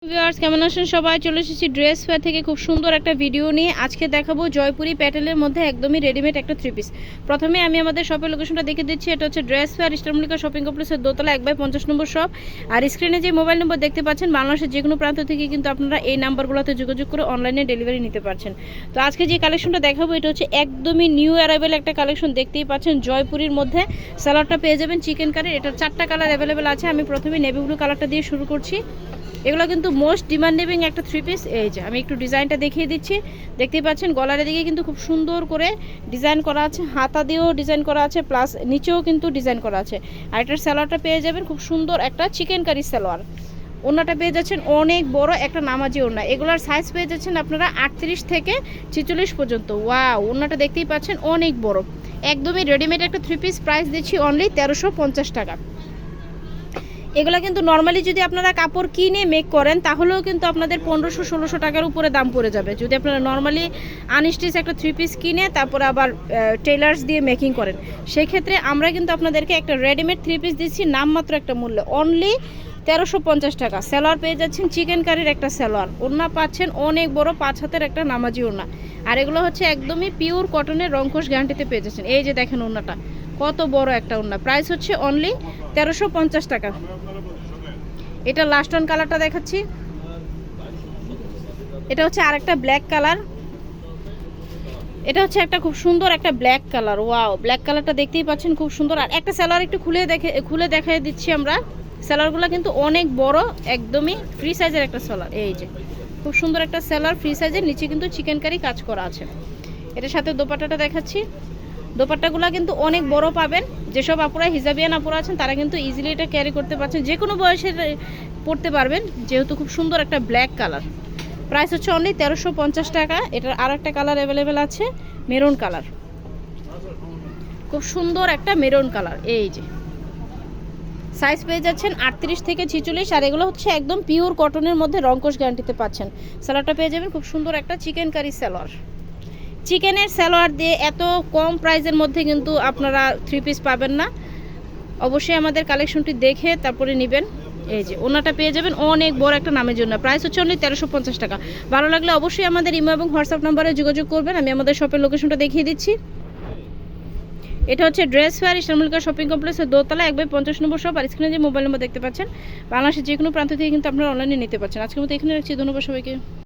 Viewers কেমন আছেন সবাই? চলে এসেছি ড্রেস ফেয়ার থেকে খুব সুন্দর একটা ভিডিও নিয়ে। আজকে দেখাবো জয়পুরি প্যাটেলের মধ্যে একদমই রেডিমেড একটা থ্রি পিস। প্রথমে আমি আমাদের শপের লোকেশনটা দেখে দিচ্ছি। এটা হচ্ছে dress fair Easter Mallika shopping কমপ্লেক্সের দোতলা 1/50 নম্বর শপ। আর স্ক্রিনে যে মোবাইল নম্বর দেখতে পাচ্ছেন বাংলাদেশের যে কোনো প্রান্ত থেকে কিন্তু আপনারা এই নাম্বারগুলোতে যোগাযোগ করে অনলাইনে ডেলিভারি নিতে পারছেন। তো আজকে যে কালেকশনটা দেখাবো এটা হচ্ছে একদমই নিউ অ্যারাইভেল একটা কালেকশন। দেখতেই পাচ্ছেন জয়পুরির মধ্যে সালোয়ারটা পেয়ে যাবেন চিকেন কারির। এটা 4টা কালার অ্যাভেলেবেল আছে। আমি প্রথমে নেভি ব্লু কালারটা দিয়ে শুরু করছি। এগুলো কিন্তু মোস্ট ডিমান্ডিং একটা থ্রি পিস। এই যে আমি একটু ডিজাইনটা দেখিয়ে দিচ্ছি। দেখতেই পাচ্ছেন গলার দিকে কিন্তু খুব সুন্দর করে ডিজাইন করা আছে, হাতা দিয়েও ডিজাইন করা আছে, প্লাস নিচেও কিন্তু ডিজাইন করা আছে। আর এটার সালোয়ারটা পেয়ে যাবেন খুব সুন্দর একটা চিকেন কারি সালোয়ার। ওড়নাটা পেয়ে যাচ্ছেন অনেক বড় একটা নামাজি ওড়না। এগুলোর সাইজ পেয়ে যাচ্ছেন আপনারা 38 থেকে 46 পর্যন্ত। ওয়াও, ওড়নাটা দেখতেই পাচ্ছেন অনেক বড়, একদমই রেডিমেড একটা থ্রি পিস। প্রাইস দিচ্ছি অনলি 1350 টাকা। এগুলো কিন্তু নর্মালি যদি আপনারা কাপড় কিনে মেক করেন তাহলেও কিন্তু আপনাদের 1500-1600 টাকার উপরে দাম পড়ে যাবে। যদি আপনারা নর্মালি আনস্টিচ একটা থ্রি পিস কিনে তারপরে আবার টেলার্স দিয়ে মেকিং করেন, সেই ক্ষেত্রে আমরা কিন্তু আপনাদেরকে একটা রেডিমেড থ্রি পিস দিচ্ছি নামমাত্র একটা মূল্য, অনলি 1350 টাকা। সালোয়ার পেয়ে যাচ্ছেন চিকেন কারির একটা সালোয়ার। ওড়না পাচ্ছেন অনেক বড় 5 হাতের একটা নামাজি ওড়না। আর এগুলো হচ্ছে একদমই পিওর কটনের রংকশ গ্যারান্টিতে পেয়ে যাচ্ছেন। এই যে দেখেন ওড়নাটা কত বড় একটা ওড়না। প্রাইস হচ্ছে অনলি 1350 টাকা। এটা লাস্ট ওয়ান কালারটা দেখাচ্ছি। এটা হচ্ছে আরেকটা ব্ল্যাক কালার। এটা হচ্ছে একটা খুব সুন্দর একটা ব্ল্যাক কালার। ওয়াও, ব্ল্যাক কালারটা দেখতেই পাচ্ছেন খুব সুন্দর। আর একটা সালোয়ার একটু খুলে দেখাই দিচ্ছি আমরা। সালোয়ারগুলো কিন্তু অনেক বড়, একদমই ফ্রি সাইজের একটা সালোয়ার। এই যে খুব সুন্দর একটা সালোয়ার, ফ্রি সাইজের, নিচে কিন্তু চিকেন কারি কাজ করা আছে। এটার সাথে দোপাট্টাটা দেখাচ্ছি। দোপাট্টাগুলো কিন্তু অনেক বড় পাবেন। যেসব আপুরা হিজাবিয়ান আপুরা আছেন তারা কিন্তু ইজিলি এটা ক্যারি করতে পারছেন, যে কোনো বয়সের পরতে পারবেন, যেহেতু খুব সুন্দর একটা ব্ল্যাক কালার। প্রাইস হচ্ছে অনলি 1350 টাকা। এটার আর একটা কালার অ্যাভেলেবেল আছে, মেরুন কালার। খুব সুন্দর একটা মেরুন কালার। এই যে সাইজ পেয়ে যাচ্ছেন 38 থেকে 46। আর এগুলো হচ্ছে একদম পিওর কটনের মধ্যে রংকশ গ্যারান্টিতে পাচ্ছেন। সালোয়ারটা পেয়ে যাবেন খুব সুন্দর একটা চিকেন কারি সালোয়ার। চিকেনের সালোয়ার দিয়ে এত কম প্রাইসের মধ্যে কিন্তু আপনারা থ্রি পিস পাবেন না। অবশ্যই আমাদের কালেকশনটি দেখে তারপরে নেবেন। এই যে ওনাটা পেয়ে যাবেন অনেক বড় একটা নামের জন্য। প্রাইস হচ্ছে অনলি 1350 টাকা। ভালো লাগলে অবশ্যই আমাদের ইমো এবং হোয়াটসঅ্যাপ নাম্বারে যোগাযোগ করবেন। আমি আমাদের শপের লোকেশনটা দেখিয়ে দিচ্ছি। এটা হচ্ছে dress fair Easter Mallika shopping কমপ্লেক্সের দোতলা 1/50 নম্বর শপ। আর স্ক্রিনে যে মোবাইল নম্বর দেখতে পাচ্ছেন বাংলাদেশের যে কোনো প্রান্ত থেকে কিন্তু আপনারা অনলাইনে নিতে পারছেন। আজকের মতো এখানে রাখছি। ধন্যবাদ সবাইকে।